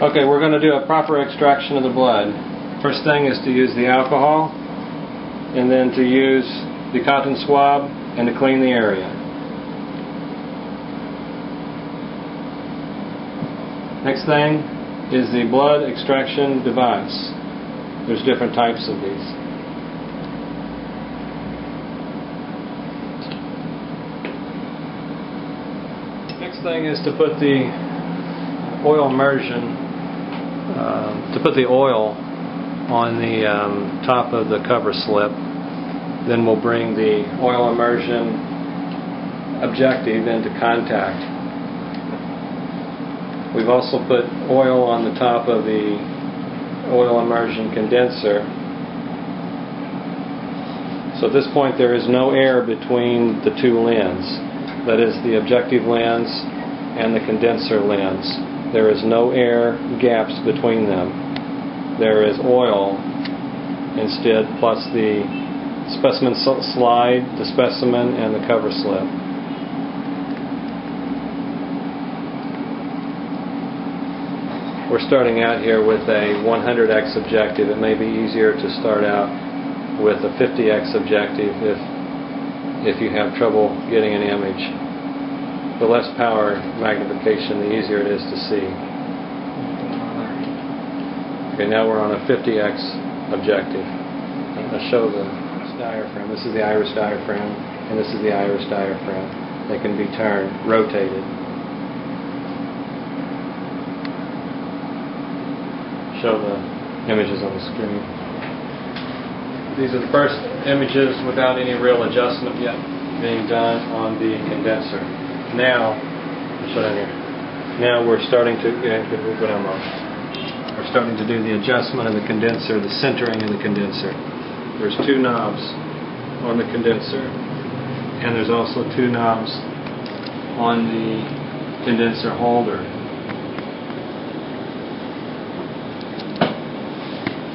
Okay, we're going to do a proper extraction of the blood. First thing is to use the alcohol, and then to use the cotton swab and to clean the area. Next thing is the blood extraction device. There's different types of these. Next thing is to put the oil immersion, to put the oil on the top of the cover slip. Then we'll bring the oil immersion objective into contact. We've also put oil on the top of the oil immersion condenser. So at this point there is no air between the two lens. That is the objective lens and the condenser lens. There is no air gaps between them. There is oil instead, plus the specimen slide, the specimen, and the cover slip. We're starting out here with a 100x objective. It may be easier to start out with a 50x objective if you have trouble getting an image. The less power magnification, the easier it is to see. Okay, now we're on a 50x objective. I'll show the diaphragm. This is the iris diaphragm, and this is the iris diaphragm. They can be turned, rotated. Show the images on the screen. These are the first images without any real adjustment yet being done on the condenser. Now, now we're starting to we're starting to do the adjustment of the condenser, the centering of the condenser. There's two knobs on the condenser, and there's also two knobs on the condenser holder.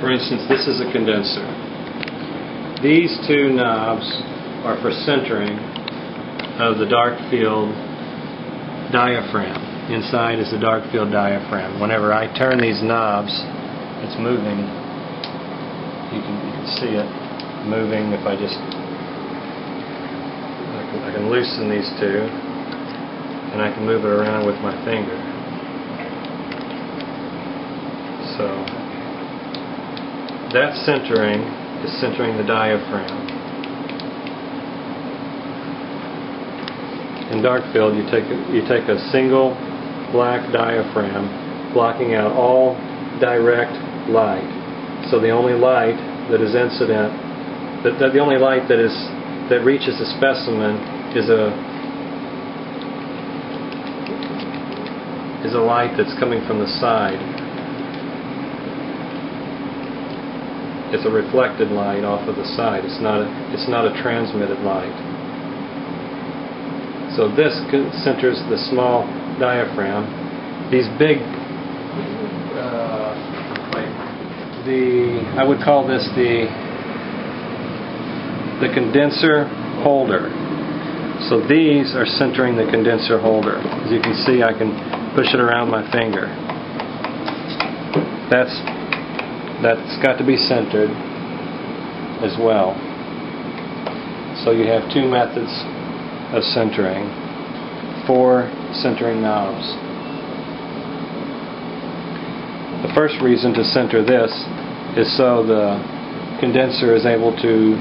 For instance, this is a condenser. These two knobs are for centering of the dark field diaphragm. Inside is the dark field diaphragm. Whenever I turn these knobs, it's moving. You can see it moving. If I can loosen these two, and I can move it around with my finger. So that centering is centering the diaphragm. In dark field, you take a single black diaphragm, blocking out all direct light. So the only light that is incident, the only light that reaches the specimen is a light that's coming from the side. It's a reflected light off of the side. It's not a transmitted light. So this centers the small diaphragm. These big, I would call this the condenser holder. So these are centering the condenser holder. As you can see, I can push it around my finger. That's got to be centered as well. So you have two methods of centering, 4 centering knobs. The first reason to center this is so the condenser is able to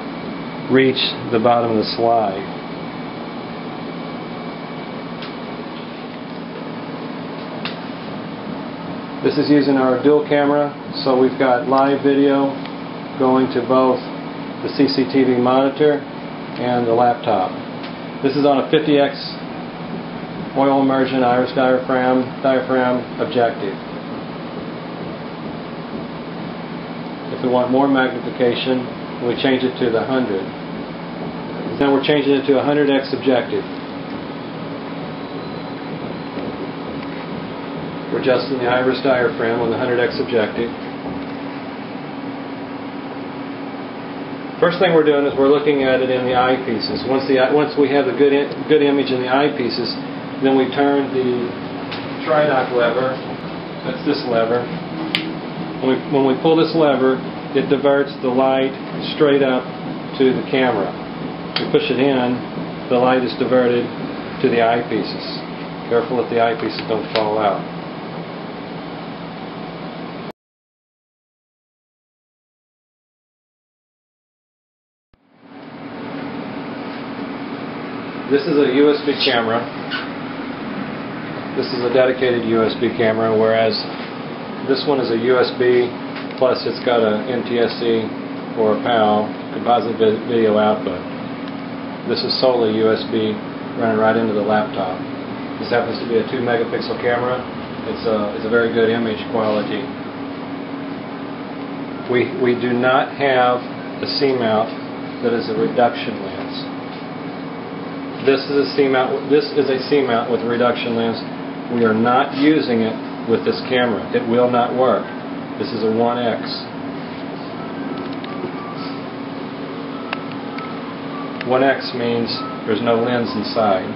reach the bottom of the slide. This is using our dual camera, so we've got live video going to both the CCTV monitor and the laptop. This is on a 50x oil immersion iris diaphragm objective. If we want more magnification, we change it to the 100. Now we're changing it to a 100x objective. We're adjusting the iris diaphragm on the 100x objective. First thing we're doing is we're looking at it in the eyepieces. Once we have the good image in the eyepieces, then we turn the tridoc lever That's this lever. When we pull this lever, it diverts the light straight up to the camera. We push it in, the light is diverted to the eyepieces. Careful that the eyepieces don't fall out. This is a USB camera. This is a dedicated USB camera, whereas this one is a USB plus it's got a NTSC or a PAL, composite video output. This is solely USB running right into the laptop. This happens to be a 2 megapixel camera. It's a very good image quality. We do not have a C-mount that is a reduction lens. This is a C-mount. This is a C-mount with a reduction lens. We are not using it with this camera. It will not work. This is a 1X. 1X means there's no lens inside.